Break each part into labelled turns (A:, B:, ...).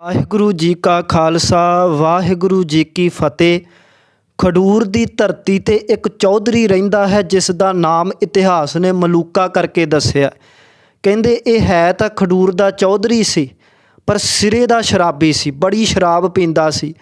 A: ਵਾਹਿਗੁਰੂ ਜੀ ਕਾ ਖਾਲਸਾ ਵਾਹਿਗੁਰੂ ਜੀ ਕੀ ਫਤਿਹ। ਖਡੂਰ ਦੀ ਧਰਤੀ ਤੇ ਇੱਕ ਚੌਧਰੀ ਰਹਿੰਦਾ ਹੈ ਜਿਸ ਦਾ ਨਾਮ ਇਤਿਹਾਸ ਨੇ ਮਲੂਕਾ ਕਰਕੇ ਦੱਸਿਆ। ਕਹਿੰਦੇ ਇਹ ਹੈ ਤਾਂ ਖਡੂਰ ਦਾ ਚੌਧਰੀ ਸੀ, ਪਰ ਸਿਰੇ ਦਾ ਸ਼ਰਾਬੀ ਸੀ, ਬੜੀ ਸ਼ਰਾਬ ਪੀਂਦਾ ਸੀ,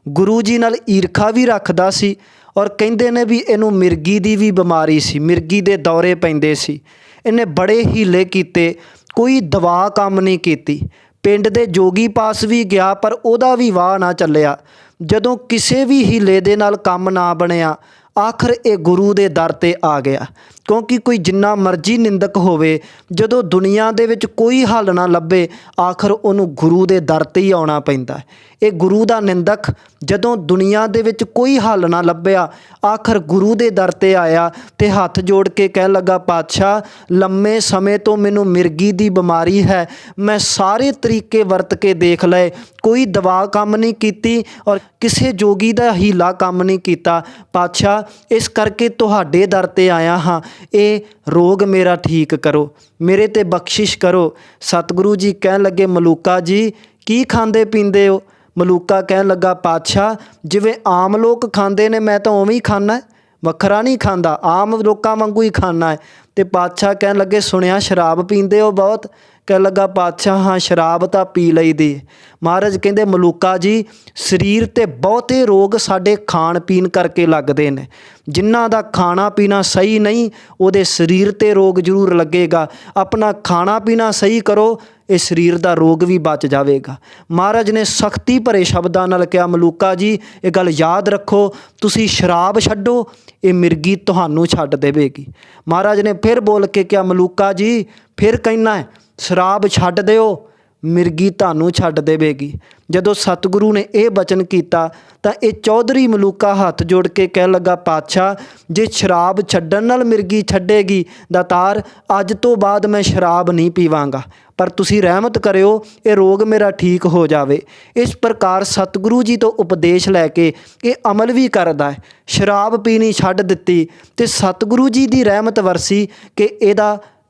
A: ਗੁਰੂ ਜੀ ਨਾਲ ਈਰਖਾ ਵੀ ਰੱਖਦਾ ਸੀ। ਔਰ ਕਹਿੰਦੇ ਨੇ ਵੀ ਇਹਨੂੰ ਮਿਰਗੀ ਦੀ ਵੀ ਬਿਮਾਰੀ ਸੀ, ਮਿਰਗੀ ਦੇ ਦੌਰੇ ਪੈਂਦੇ ਸੀ। ਇਹਨੇ ਬੜੇ ਹੀਲੇ ਕੀਤੇ, ਕੋਈ ਦਵਾ ਕੰਮ ਨਹੀਂ ਕੀਤੀ। ਪਿੰਡ ਦੇ ਜੋਗੀ ਪਾਸ ਵੀ ਗਿਆ ਪਰ ਉਹਦਾ ਵੀ ਵਾਹ ਨਾ ਚੱਲਿਆ। ਜਦੋਂ ਕਿਸੇ ਵੀ ਹੀਲੇ ਦੇ ਨਾਲ ਕੰਮ ਨਾ ਬਣਿਆ, ਆਖਰ ਇਹ ਗੁਰੂ ਦੇ ਦਰ 'ਤੇ ਆ ਗਿਆ। ਕਿਉਂਕਿ ਕੋਈ ਜਿੰਨਾ ਮਰਜ਼ੀ ਨਿੰਦਕ ਹੋਵੇ, ਜਦੋਂ ਦੁਨੀਆ ਦੇ ਵਿੱਚ ਕੋਈ ਹੱਲ ਨਾ ਲੱਭੇ, ਆਖਰ ਉਹਨੂੰ ਗੁਰੂ ਦੇ ਦਰ 'ਤੇ ਹੀ ਆਉਣਾ ਪੈਂਦਾ। ਇਹ ਗੁਰੂ ਦਾ ਨਿੰਦਕ ਜਦੋਂ ਦੁਨੀਆ ਦੇ ਵਿੱਚ ਕੋਈ ਹੱਲ ਨਾ ਲੱਭਿਆ, ਆਖਰ ਗੁਰੂ ਦੇ ਦਰ 'ਤੇ ਆਇਆ ਅਤੇ ਹੱਥ ਜੋੜ ਕੇ ਕਹਿਣ ਲੱਗਾ, ਪਾਤਸ਼ਾਹ ਲੰਮੇ ਸਮੇਂ ਤੋਂ ਮੈਨੂੰ ਮਿਰਗੀ ਦੀ ਬਿਮਾਰੀ ਹੈ, ਮੈਂ ਸਾਰੇ ਤਰੀਕੇ ਵਰਤ ਕੇ ਦੇਖ ਲਏ, ਕੋਈ ਦਵਾ ਕੰਮ ਨਹੀਂ ਕੀਤੀ ਔਰ ਕਿਸੇ ਜੋਗੀ ਦਾ ਹੀਲਾ ਕੰਮ ਨਹੀਂ ਕੀਤਾ। ਪਾਤਸ਼ਾਹ ਇਸ ਕਰਕੇ ਤੁਹਾਡੇ ਦਰ 'ਤੇ ਆਇਆ ਹਾਂ, ਇਹ ਰੋਗ ਮੇਰਾ ਠੀਕ ਕਰੋ, ਮੇਰੇ 'ਤੇ ਬਖਸ਼ਿਸ਼ ਕਰੋ। ਸਤਿਗੁਰੂ ਜੀ ਕਹਿਣ ਲੱਗੇ, ਮਲੂਕਾ ਜੀ ਕੀ ਖਾਂਦੇ ਪੀਂਦੇ ਹੋ? ਮਲੂਕਾ ਕਹਿਣ ਲੱਗਾ, ਪਾਤਸ਼ਾਹ ਜਿਵੇਂ ਆਮ ਲੋਕ ਖਾਂਦੇ ਨੇ ਮੈਂ ਤਾਂ ਉਵੇਂ ਹੀ ਖਾਂਦਾ, ਵੱਖਰਾ ਨਹੀਂ ਖਾਂਦਾ, ਆਮ ਲੋਕਾਂ ਵਾਂਗੂ ਹੀ ਖਾਂਦਾ ਹੈ। ਅਤੇ ਪਾਤਸ਼ਾਹ ਕਹਿਣ ਲੱਗੇ, ਸੁਣਿਆ ਸ਼ਰਾਬ ਪੀਂਦੇ ਹੋ ਬਹੁਤ? ਕਹਿਣ ਲੱਗਾ, ਪਾਤਸ਼ਾਹ ਹਾਂ ਸ਼ਰਾਬ ਤਾਂ ਪੀ ਲਈ ਦੀ। ਮਹਾਰਾਜ ਕਹਿੰਦੇ, ਮਲੂਕਾ ਜੀ ਸਰੀਰ 'ਤੇ ਬਹੁਤੇ ਰੋਗ ਸਾਡੇ ਖਾਣ ਪੀਣ ਕਰਕੇ ਲੱਗਦੇ ਨੇ। ਜਿਨ੍ਹਾਂ ਦਾ ਖਾਣਾ ਪੀਣਾ ਸਹੀ ਨਹੀਂ, ਉਹਦੇ ਸਰੀਰ 'ਤੇ ਰੋਗ ਜ਼ਰੂਰ ਲੱਗੇਗਾ। ਆਪਣਾ ਖਾਣਾ ਪੀਣਾ ਸਹੀ ਕਰੋ, ਇਹ ਸਰੀਰ ਦਾ ਰੋਗ ਵੀ ਬਚ ਜਾਵੇਗਾ। ਮਹਾਰਾਜ ਨੇ ਸਖਤੀ ਭਰੇ ਸ਼ਬਦਾਂ ਨਾਲ ਕਿਹਾ, ਮਲੂਕਾ ਜੀ ਇਹ ਗੱਲ ਯਾਦ ਰੱਖੋ, ਤੁਸੀਂ ਸ਼ਰਾਬ ਛੱਡੋ, ਇਹ ਮਿਰਗੀ ਤੁਹਾਨੂੰ ਛੱਡ ਦੇਵੇਗੀ। ਮਹਾਰਾਜ ਨੇ ਫਿਰ ਬੋਲ ਕੇ ਕਿਹਾ, ਮਲੂਕਾ ਜੀ ਫਿਰ ਕਹਿਣਾ ਹੈ ਸ਼ਰਾਬ ਛੱਡ ਦਿਓ, ਮਿਰਗੀ ਤੁਹਾਨੂੰ ਛੱਡ ਦੇਵੇਗੀ। ਜਦੋਂ ਸਤਿਗੁਰੂ ਨੇ ਇਹ ਬਚਨ ਕੀਤਾ ਤਾਂ ਇਹ ਚੌਧਰੀ ਮਲੂਕਾ ਹੱਥ ਜੋੜ ਕੇ ਕਹਿਣ ਲੱਗਾ, ਪਾਤਸ਼ਾਹ ਜੇ ਸ਼ਰਾਬ ਛੱਡਣ ਨਾਲ ਮਿਰਗੀ ਛੱਡੇਗੀ, ਦਾਤਾਰ ਅੱਜ ਤੋਂ ਬਾਅਦ ਮੈਂ ਸ਼ਰਾਬ ਨਹੀਂ ਪੀਵਾਂਗਾ, ਪਰ ਤੁਸੀਂ ਰਹਿਮਤ ਕਰਿਓ ਇਹ ਰੋਗ ਮੇਰਾ ਠੀਕ ਹੋ ਜਾਵੇ। ਇਸ ਪ੍ਰਕਾਰ ਸਤਿਗੁਰੂ ਜੀ ਤੋਂ ਉਪਦੇਸ਼ ਲੈ ਕੇ ਇਹ ਅਮਲ ਵੀ ਕਰਦਾ ਹੈ। ਸ਼ਰਾਬ ਪੀਣੀ ਛੱਡ ਦਿੱਤੀ ਅਤੇ ਸਤਿਗੁਰੂ ਜੀ ਦੀ ਰਹਿਮਤ ਵਰਸੀ ਕਿ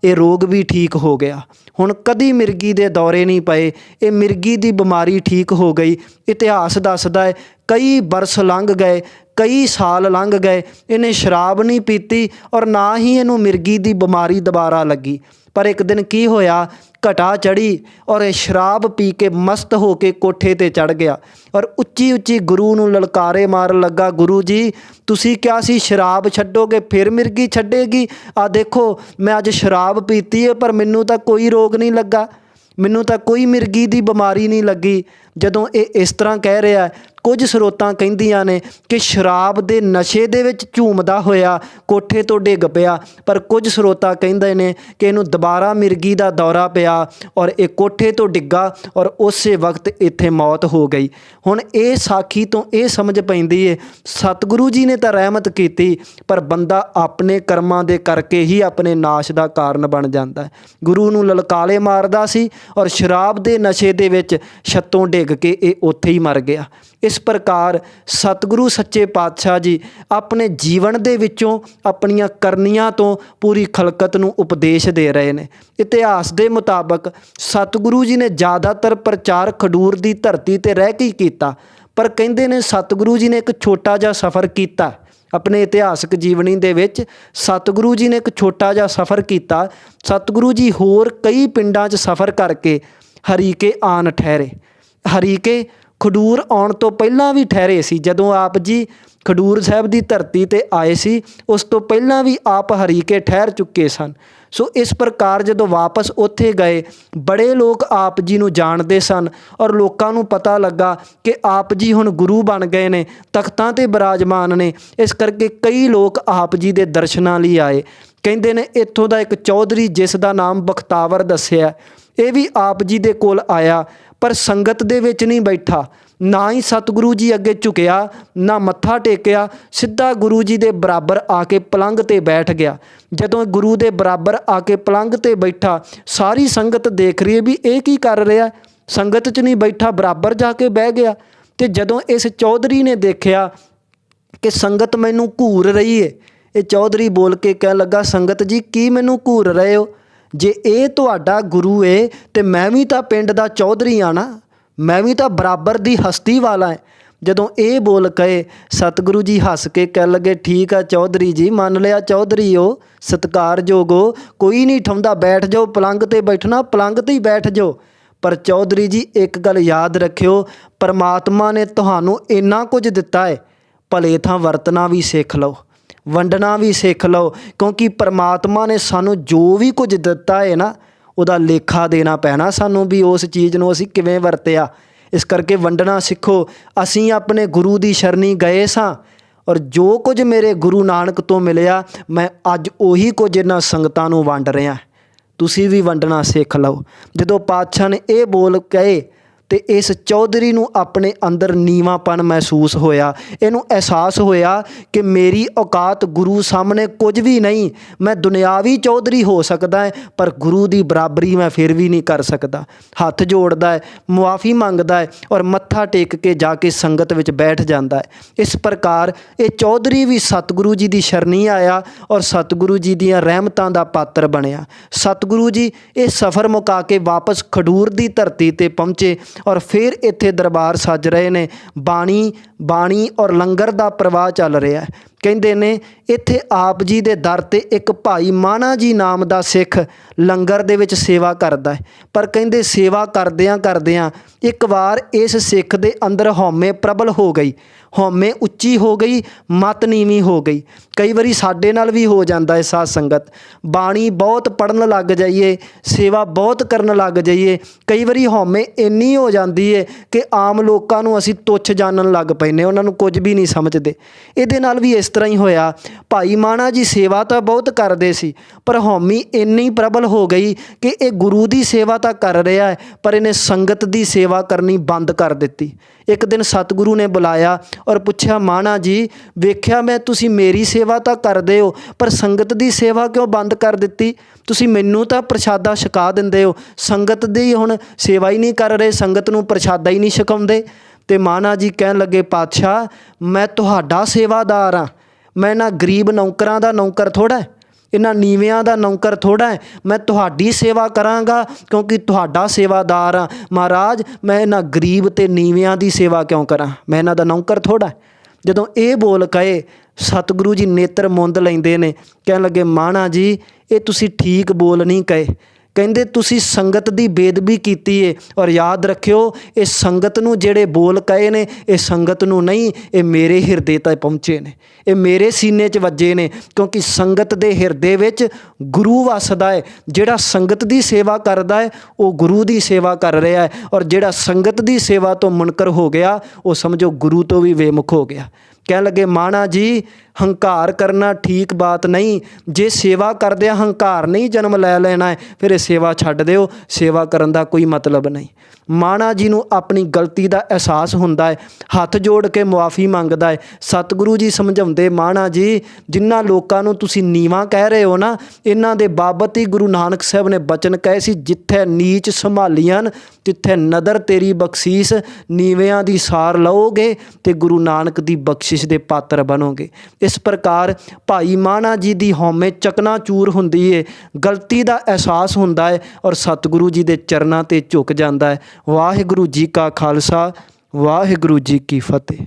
A: ਇਹ ਰੋਗ ਵੀ ਠੀਕ ਹੋ ਗਿਆ। ਹੁਣ ਕਦੀ ਮਿਰਗੀ ਦੇ ਦੌਰੇ ਨਹੀਂ ਪਏ, ਇਹ ਮਿਰਗੀ ਦੀ ਬਿਮਾਰੀ ਠੀਕ ਹੋ ਗਈ। ਇਤਿਹਾਸ ਦੱਸਦਾ ਹੈ ਕਈ ਬਰਸ ਲੰਘ ਗਏ, ਕਈ ਸਾਲ ਲੰਘ ਗਏ, ਇਹਨੇ ਸ਼ਰਾਬ ਨਹੀਂ ਪੀਤੀ ਔਰ ਨਾ ਹੀ ਇਹਨੂੰ ਮਿਰਗੀ ਦੀ ਬਿਮਾਰੀ ਦੁਬਾਰਾ ਲੱਗੀ। ਪਰ ਇੱਕ ਦਿਨ ਕੀ ਹੋਇਆ, ਘਟਾ ਚੜ੍ਹੀ ਔਰ ਇਹ ਸ਼ਰਾਬ ਪੀ ਕੇ ਮਸਤ ਹੋ ਕੇ ਕੋਠੇ 'ਤੇ ਚੜ੍ਹ ਗਿਆ ਔਰ ਉੱਚੀ ਉੱਚੀ ਗੁਰੂ ਨੂੰ ਲਲਕਾਰੇ ਮਾਰਨ ਲੱਗਾ, ਗੁਰੂ ਜੀ ਤੁਸੀਂ ਕਿਹਾ ਸੀ ਸ਼ਰਾਬ ਛੱਡੋਗੇ ਫਿਰ ਮਿਰਗੀ ਛੱਡੇਗੀ, ਆ ਦੇਖੋ ਮੈਂ ਅੱਜ ਸ਼ਰਾਬ ਪੀਤੀ ਹੈ ਪਰ ਮੈਨੂੰ ਤਾਂ ਕੋਈ ਰੋਗ ਨਹੀਂ ਲੱਗਾ, ਮੈਨੂੰ ਤਾਂ ਕੋਈ ਮਿਰਗੀ ਦੀ ਬਿਮਾਰੀ ਨਹੀਂ ਲੱਗੀ। ਜਦੋਂ ਇਹ ਇਸ ਤਰ੍ਹਾਂ ਕਹਿ ਰਿਹਾ, ਕੁਝ ਸਰੋਤਾਂ ਕਹਿੰਦੀਆਂ ਨੇ ਕਿ ਸ਼ਰਾਬ ਦੇ ਨਸ਼ੇ ਦੇ ਵਿੱਚ ਝੂਮਦਾ ਹੋਇਆ ਕੋਠੇ ਤੋਂ ਡਿੱਗ ਪਿਆ, ਪਰ ਕੁਝ ਸਰੋਤਾ ਕਹਿੰਦੇ ਨੇ ਕਿ ਇਹਨੂੰ ਦੁਬਾਰਾ ਮਿਰਗੀ ਦਾ ਦੌਰਾ ਪਿਆ ਔਰ ਇਹ ਕੋਠੇ ਤੋਂ ਡਿੱਗਾ ਔਰ ਉਸੇ ਵਕਤ ਇੱਥੇ ਮੌਤ ਹੋ ਗਈ। ਹੁਣ ਇਹ ਸਾਖੀ ਤੋਂ ਇਹ ਸਮਝ ਪੈਂਦੀ ਹੈ ਸਤਿਗੁਰੂ ਜੀ ਨੇ ਤਾਂ ਰਹਿਮਤ ਕੀਤੀ, ਪਰ ਬੰਦਾ ਆਪਣੇ ਕਰਮਾਂ ਦੇ ਕਰਕੇ ਹੀ ਆਪਣੇ ਨਾਸ਼ ਦਾ ਕਾਰਨ ਬਣ ਜਾਂਦਾ ਹੈ। ਗੁਰੂ ਨੂੰ ਲਲਕਾਰੇ ਮਾਰਦਾ ਸੀ ਔਰ ਸ਼ਰਾਬ ਦੇ ਨਸ਼ੇ ਦੇ ਵਿੱਚ ਛੱਤੋਂ ਡਿੱਗ ਕੇ ਇਹ ਉੱਥੇ ਹੀ ਮਰ ਗਿਆ। ਇਸ ਪ੍ਰਕਾਰ ਸਤਿਗੁਰੂ ਸੱਚੇ ਪਾਤਸ਼ਾਹ ਜੀ ਆਪਣੇ ਜੀਵਨ ਦੇ ਵਿੱਚੋਂ ਆਪਣੀਆਂ ਕਰਨੀਆਂ ਤੋਂ ਪੂਰੀ ਖਲਕਤ ਨੂੰ ਉਪਦੇਸ਼ ਦੇ ਰਹੇ ਨੇ। ਇਤਿਹਾਸ ਦੇ ਮੁਤਾਬਕ ਸਤਿਗੁਰੂ ਜੀ ਨੇ ਜ਼ਿਆਦਾਤਰ ਪ੍ਰਚਾਰ ਖਡੂਰ ਦੀ ਧਰਤੀ 'ਤੇ ਰਹਿ ਕੇ ਹੀ ਕੀਤਾ, ਪਰ ਕਹਿੰਦੇ ਨੇ ਸਤਿਗੁਰੂ ਜੀ ਨੇ ਇੱਕ ਛੋਟਾ ਜਿਹਾ ਸਫ਼ਰ ਕੀਤਾ ਆਪਣੇ ਇਤਿਹਾਸਕ ਜੀਵਨੀ ਦੇ ਵਿੱਚ। ਸਤਿਗੁਰੂ ਜੀ ਨੇ ਇੱਕ ਛੋਟਾ ਜਿਹਾ ਸਫ਼ਰ ਕੀਤਾ। ਸਤਿਗੁਰੂ ਜੀ ਹੋਰ ਕਈ ਪਿੰਡਾਂ 'ਚ ਸਫ਼ਰ ਕਰਕੇ ਹਰੀਕੇ ਆਣ ਠਹਿਰੇ। ਹਰੀਕੇ ਖਡੂਰ ਆਉਣ ਤੋਂ ਪਹਿਲਾਂ ਵੀ ਠਹਿਰੇ ਸੀ। ਜਦੋਂ ਆਪ ਜੀ ਖਡੂਰ ਸਾਹਿਬ ਦੀ ਧਰਤੀ 'ਤੇ ਆਏ ਸੀ, ਉਸ ਤੋਂ ਪਹਿਲਾਂ ਵੀ ਆਪ ਹਰੀਕੇ ਠਹਿਰ ਚੁੱਕੇ ਸਨ। ਸੋ ਇਸ ਪ੍ਰਕਾਰ ਜਦੋਂ ਵਾਪਸ ਉੱਥੇ ਗਏ, ਬੜੇ ਲੋਕ ਆਪ ਜੀ ਨੂੰ ਜਾਣਦੇ ਸਨ ਔਰ ਲੋਕਾਂ ਨੂੰ ਪਤਾ ਲੱਗਾ ਕਿ ਆਪ ਜੀ ਹੁਣ ਗੁਰੂ ਬਣ ਗਏ ਨੇ, ਤਖਤਾਂ 'ਤੇ ਬਿਰਾਜਮਾਨ ਨੇ। ਇਸ ਕਰਕੇ ਕਈ ਲੋਕ ਆਪ ਜੀ ਦੇ ਦਰਸ਼ਨਾਂ ਲਈ ਆਏ। ਕਹਿੰਦੇ ਨੇ ਇੱਥੋਂ ਦਾ ਇੱਕ ਚੌਧਰੀ ਜਿਸ ਦਾ ਨਾਮ ਬਖਤਾਵਰ ਦੱਸਿਆ, ਇਹ ਵੀ ਆਪ ਜੀ ਦੇ ਕੋਲ ਆਇਆ, ਪਰ ਸੰਗਤ ਦੇ ਵਿੱਚ ਨਹੀਂ ਬੈਠਾ, ਨਾ ਹੀ ਸਤਿਗੁਰੂ ਜੀ ਅੱਗੇ ਝੁਕਿਆ, ਨਾ ਮੱਥਾ ਟੇਕਿਆ, ਸਿੱਧਾ ਗੁਰੂ ਜੀ ਦੇ ਬਰਾਬਰ ਆ ਕੇ ਪਲੰਘ 'ਤੇ ਬੈਠ ਗਿਆ। ਜਦੋਂ ਗੁਰੂ ਦੇ ਬਰਾਬਰ ਆ ਕੇ ਪਲੰਘ 'ਤੇ ਬੈਠਾ, ਸਾਰੀ ਸੰਗਤ ਦੇਖ ਰਹੀ ਹੈ ਵੀ ਇਹ ਕੀ ਕਰ ਰਿਹਾ, ਸੰਗਤ 'ਚ ਨਹੀਂ ਬੈਠਾ, ਬਰਾਬਰ ਜਾ ਕੇ ਬਹਿ ਗਿਆ। ਅਤੇ ਜਦੋਂ ਇਸ ਚੌਧਰੀ ਨੇ ਦੇਖਿਆ ਕਿ ਸੰਗਤ ਮੈਨੂੰ ਘੂਰ ਰਹੀ ਹੈ, ਇਹ ਚੌਧਰੀ ਬੋਲ ਕੇ ਕਹਿਣ ਲੱਗਾ, ਸੰਗਤ ਜੀ ਕੀ ਮੈਨੂੰ ਘੂਰ ਰਹੇ ਹੋ? ਜੇ ਇਹ ਤੁਹਾਡਾ ਗੁਰੂ ਹੈ ਤੇ ਮੈਂ ਵੀ ਤਾਂ ਪਿੰਡ ਦਾ ਚੌਧਰੀ ਆ ਨਾ, ਮੈਂ ਵੀ ਤਾਂ ਬਰਾਬਰ ਦੀ ਹਸਤੀ ਵਾਲਾ ਹੈ। ਜਦੋਂ ਇਹ ਬੋਲ ਕਹੇ ਸਤਿਗੁਰੂ ਜੀ ਹੱਸ ਕੇ ਕਹਿ ਲੱਗੇ, ਠੀਕ ਆ ਚੌਧਰੀ ਜੀ, ਮੰਨ ਲਿਆ ਚੌਧਰੀ ਹੋ, ਸਤਿਕਾਰਯੋਗ ਹੋ, ਕੋਈ ਨਹੀਂ ਠਾਉਂਦਾ, ਬੈਠ ਜਾਓ, ਪਲੰਘ 'ਤੇ ਬੈਠਣਾ ਪਲੰਘ 'ਤੇ ਹੀ ਬੈਠ ਜਾਓ। ਪਰ ਚੌਧਰੀ ਜੀ ਇੱਕ ਗੱਲ ਯਾਦ ਰੱਖਿਓ, ਪਰਮਾਤਮਾ ਨੇ ਤੁਹਾਨੂੰ ਇੰਨਾ ਕੁਝ ਦਿੱਤਾ ਹੈ, ਭਲੇ ਥਾਂ ਵਰਤਣਾ ਵੀ ਸਿੱਖ ਲਓ, ਵੰਡਣਾ ਵੀ ਸਿੱਖ ਲਓ, ਕਿਉਂਕਿ ਪਰਮਾਤਮਾ ਨੇ ਸਾਨੂੰ ਜੋ ਵੀ ਕੁਝ ਦਿੱਤਾ ਹੈ ਨਾ, ਉਹਦਾ ਲੇਖਾ ਦੇਣਾ ਪੈਣਾ ਸਾਨੂੰ ਵੀ ਉਸ ਚੀਜ਼ ਨੂੰ ਅਸੀਂ ਕਿਵੇਂ ਵਰਤਿਆ। ਇਸ ਕਰਕੇ ਵੰਡਣਾ ਸਿੱਖੋ। ਅਸੀਂ ਆਪਣੇ ਗੁਰੂ ਦੀ ਸ਼ਰਣੀ ਗਏ ਸਾਂ, ਔਰ ਜੋ ਕੁਝ ਮੇਰੇ ਗੁਰੂ ਨਾਨਕ ਤੋਂ ਮਿਲਿਆ ਮੈਂ ਅੱਜ ਉਹੀ ਕੁਝ ਇਹਨਾਂ ਸੰਗਤਾਂ ਨੂੰ ਵੰਡ ਰਿਹਾ। ਤੁਸੀਂ ਵੀ ਵੰਡਣਾ ਸਿੱਖ ਲਓ। ਜਦੋਂ ਪਾਤਸ਼ਾਹ ਨੇ ਇਹ ਬੋਲ ਕਹੇ ਤੇ ਇਸ ਚੌਧਰੀ ਨੂੰ ਆਪਣੇ ਅੰਦਰ ਨੀਵਾਂਪਣ ਮਹਿਸੂਸ ਹੋਇਆ। ਇਹਨੂੰ ਅਹਿਸਾਸ ਹੋਇਆ ਕਿ ਮੇਰੀ ਔਕਾਤ ਗੁਰੂ ਸਾਹਮਣੇ ਕੁਝ ਵੀ ਨਹੀਂ। ਮੈਂ ਦੁਨਿਆਵੀ ਚੌਧਰੀ ਹੋ ਸਕਦਾ ਹੈ, ਪਰ ਗੁਰੂ ਦੀ ਬਰਾਬਰੀ ਮੈਂ ਫਿਰ ਵੀ ਨਹੀਂ ਕਰ ਸਕਦਾ। ਹੱਥ ਜੋੜਦਾ ਹੈ, ਮੁਆਫੀ ਮੰਗਦਾ ਹੈ, ਔਰ ਮੱਥਾ ਟੇਕ ਕੇ ਜਾ ਕੇ ਸੰਗਤ ਵਿੱਚ ਬੈਠ ਜਾਂਦਾ ਹੈ। ਇਸ ਪ੍ਰਕਾਰ ਇਹ ਚੌਧਰੀ ਵੀ ਸਤਿਗੁਰੂ ਜੀ ਦੀ ਸ਼ਰਣੀ ਆਇਆ ਔਰ ਸਤਿਗੁਰੂ ਜੀ ਦੀਆਂ ਰਹਿਮਤਾਂ ਦਾ ਪਾਤਰ ਬਣਿਆ। ਸਤਿਗੁਰੂ ਜੀ ਇਹ ਸਫ਼ਰ ਮੁਕਾ ਕੇ ਵਾਪਸ ਖਡੂਰ ਦੀ ਧਰਤੀ 'ਤੇ ਪਹੁੰਚੇ ਔਰ ਫਿਰ ਇੱਥੇ ਦਰਬਾਰ ਸੱਜ ਰਹੇ ਨੇ। ਬਾਣੀ ਔਰ ਲੰਗਰ ਦਾ ਪ੍ਰਵਾਹ ਚੱਲ ਰਿਹਾ। ਕਹਿੰਦੇ ਨੇ ਇੱਥੇ ਆਪ ਜੀ ਦੇ ਦਰ 'ਤੇ ਇੱਕ ਭਾਈ ਮਾਣਾ ਜੀ ਨਾਮ ਦਾ ਸਿੱਖ ਲੰਗਰ ਦੇ ਵਿੱਚ ਸੇਵਾ ਕਰਦਾ ਹੈ। ਪਰ ਕਹਿੰਦੇ ਸੇਵਾ ਕਰਦਿਆਂ ਇੱਕ ਵਾਰ ਇਸ ਸਿੱਖ ਦੇ ਅੰਦਰ ਹਉਮੈ ਪ੍ਰਬਲ ਹੋ ਗਈ, ਹਉਮੈ ਉੱਚੀ ਹੋ ਗਈ, ਮਤ ਨੀਵੀਂ ਹੋ ਗਈ। ਕਈ ਵਾਰੀ ਸਾਡੇ ਨਾਲ ਵੀ ਹੋ ਜਾਂਦਾ ਹੈ ਸਾਧ ਸੰਗਤ, ਬਾਣੀ ਬਹੁਤ ਪੜ੍ਹਨ ਲੱਗ ਜਾਈਏ, ਸੇਵਾ ਬਹੁਤ ਕਰਨ ਲੱਗ ਜਾਈਏ, ਕਈ ਵਾਰੀ ਹਉਮੈ ਇੰਨੀ ਹੋ ਜਾਂਦੀ ਹੈ ਕਿ ਆਮ ਲੋਕਾਂ ਨੂੰ ਅਸੀਂ ਤੁੱਛ ਜਾਣਨ ਲੱਗ ਪੈਂਦੇ, ਉਹਨਾਂ ਨੂੰ ਕੁਝ ਵੀ ਨਹੀਂ ਸਮਝਦੇ। ਇਹਦੇ ਨਾਲ ਵੀ ਇਸ ਤਰ੍ਹਾਂ ਹੀ ਹੋਇਆ। ਭਾਈ ਮਾਣਾ ਜੀ ਸੇਵਾ ਤਾਂ ਬਹੁਤ ਕਰਦੇ ਸੀ, ਪਰ ਹਉਮੈ ਇੰਨੀ ਪ੍ਰਬਲ ਹੋ ਗਈ ਕਿ ਇਹ ਗੁਰੂ ਦੀ ਸੇਵਾ ਤਾਂ ਕਰ ਰਿਹਾ ਹੈ, ਪਰ ਇਹਨੇ ਸੰਗਤ ਦੀ ਸੇਵਾ ਕਰਨੀ ਬੰਦ ਕਰ ਦਿੱਤੀ। ਇੱਕ ਦਿਨ ਸਤਿਗੁਰੂ ਨੇ ਬੁਲਾਇਆ ਔਰ ਪੁੱਛਿਆ, ਮਾਣਾ ਜੀ ਵੇਖਿਆ ਮੈਂ ਤੁਸੀਂ ਮੇਰੀ ਸੇਵਾ ਤਾਂ ਕਰਦੇ ਹੋ, ਪਰ ਸੰਗਤ ਦੀ ਸੇਵਾ ਕਿਉਂ ਬੰਦ ਕਰ ਦਿੱਤੀ? ਤੁਸੀਂ ਮੈਨੂੰ ਤਾਂ ਪ੍ਰਸ਼ਾਦਾ ਛਕਾ ਦਿੰਦੇ ਹੋ, ਸੰਗਤ ਦੀ ਹੁਣ ਸੇਵਾ ਹੀ ਨਹੀਂ ਕਰ ਰਹੇ, ਸੰਗਤ ਨੂੰ ਪ੍ਰਸ਼ਾਦਾ ਹੀ ਨਹੀਂ ਛਕਾਉਂਦੇ। ਤੇ ਮਾਣਾ ਜੀ ਕਹਿਣ ਲੱਗੇ, ਪਾਤਸ਼ਾਹ ਮੈਂ ਤੁਹਾਡਾ ਸੇਵਾਦਾਰ ਹਾਂ, ਮੈਂ ਇਹਨਾਂ ਗਰੀਬ ਨੌਕਰਾਂ ਦਾ ਨੌਕਰ ਥੋੜ੍ਹਾ, ਇਹਨਾਂ ਨੀਵਿਆਂ ਦਾ ਨੌਕਰ ਥੋੜ੍ਹਾ ਹੈ। ਮੈਂ ਤੁਹਾਡੀ ਸੇਵਾ ਕਰਾਂਗਾ ਕਿਉਂਕਿ ਤੁਹਾਡਾ ਸੇਵਾਦਾਰ ਹਾਂ। ਮਹਾਰਾਜ ਮੈਂ ਇਹਨਾਂ ਗਰੀਬ ਅਤੇ ਨੀਵਿਆਂ ਦੀ ਸੇਵਾ ਕਿਉਂ ਕਰਾਂ, ਮੈਂ ਇਹਨਾਂ ਦਾ ਨੌਕਰ ਥੋੜ੍ਹਾ। ਜਦੋਂ ਇਹ ਬੋਲ ਕਹੇ ਸਤਿਗੁਰੂ ਜੀ ਨੇਤਰ ਮੁੰਦ ਲੈਂਦੇ ਨੇ, ਕਹਿਣ ਲੱਗੇ, ਮਾਣਾ ਜੀ ਇਹ ਤੁਸੀਂ ਠੀਕ ਬੋਲ ਨਹੀਂ ਕਹੇ। ਕਹਿੰਦੇ ਤੁਸੀਂ ਸੰਗਤ ਦੀ ਬੇਅਦਬੀ ਕੀਤੀ ਹੈ, ਔਰ ਯਾਦ ਰੱਖਿਓ ਇਹ ਸੰਗਤ ਨੂੰ ਜਿਹੜੇ ਬੋਲ ਕਹੇ ਨੇ ਇਹ ਸੰਗਤ ਨੂੰ ਨਹੀਂ, ਇਹ ਮੇਰੇ ਹਿਰਦੇ ਤੱਕ ਪਹੁੰਚੇ ਨੇ, ਇਹ ਮੇਰੇ ਸੀਨੇ 'ਚ ਵੱਜੇ ਨੇ, ਕਿਉਂਕਿ ਸੰਗਤ ਦੇ ਹਿਰਦੇ ਵਿੱਚ ਗੁਰੂ ਵੱਸਦਾ ਹੈ। ਜਿਹੜਾ ਸੰਗਤ ਦੀ ਸੇਵਾ ਕਰਦਾ ਹੈ ਉਹ ਗੁਰੂ ਦੀ ਸੇਵਾ ਕਰ ਰਿਹਾ ਹੈ, ਔਰ ਜਿਹੜਾ ਸੰਗਤ ਦੀ ਸੇਵਾ ਤੋਂ ਮੁਨਕਰ ਹੋ ਗਿਆ ਉਹ ਸਮਝੋ ਗੁਰੂ ਤੋਂ ਵੀ ਬੇਮੁਖ ਹੋ ਗਿਆ। ਕਹਿਣ ਲੱਗੇ, ਮਾਣਾ ਜੀ ਹੰਕਾਰ ਕਰਨਾ ਠੀਕ ਬਾਤ ਨਹੀਂ, ਜੇ ਸੇਵਾ ਕਰਦਿਆਂ ਹੰਕਾਰ ਨਹੀਂ ਜਨਮ ਲੈ ਲੈਣਾ ਹੈ ਫਿਰ ਇਹ ਸੇਵਾ ਛੱਡ ਦਿਓ, ਸੇਵਾ ਕਰਨ ਦਾ ਕੋਈ ਮਤਲਬ ਨਹੀਂ। ਮਾਣਾ ਜੀ ਨੂੰ ਆਪਣੀ ਗਲਤੀ ਦਾ ਅਹਿਸਾਸ ਹੁੰਦਾ ਹੈ, ਹੱਥ ਜੋੜ ਕੇ ਮੁਆਫੀ ਮੰਗਦਾ ਹੈ। ਸਤਿਗੁਰੂ ਜੀ ਸਮਝਾਉਂਦੇ, ਮਾਣਾ ਜੀ ਜਿਨ੍ਹਾਂ ਲੋਕਾਂ ਨੂੰ ਤੁਸੀਂ ਨੀਵਾਂ ਕਹਿ ਰਹੇ ਹੋ ਨਾ, ਇਹਨਾਂ ਦੇ ਬਾਬਤ ਹੀ ਗੁਰੂ ਨਾਨਕ ਸਾਹਿਬ ਨੇ ਬਚਨ ਕਹੇ ਸੀ, ਜਿੱਥੇ ਨੀਚ ਸੰਭਾਲੀਆਂ ਤਿੱਥੇ ਨਦਰ ਤੇਰੀ ਬਖਸ਼ੀਸ, ਨੀਵਿਆਂ ਦੀ ਸਾਰ ਲਓਗੇ ਤੇ ਗੁਰੂ ਨਾਨਕ ਦੀ ਬਖਸ਼ਿਸ਼ ਦੇ ਪਾਤਰ ਬਣੋਗੇ। ਇਸ ਪ੍ਰਕਾਰ ਭਾਈ ਮਾਣਾ ਜੀ ਦੀ ਹਉਮੈ ਚਕਨਾਚੂਰ ਹੁੰਦੀ ਹੈ, ਗਲਤੀ ਦਾ ਅਹਿਸਾਸ ਹੁੰਦਾ ਹੈ ਔਰ ਸਤਿਗੁਰੂ ਜੀ ਦੇ ਚਰਨਾਂ 'ਤੇ ਝੁਕ ਜਾਂਦਾ ਹੈ। ਵਾਹਿਗੁਰੂ ਜੀ ਕਾ ਖਾਲਸਾ, ਵਾਹਿਗੁਰੂ ਜੀ ਕੀ ਫਤਿਹ।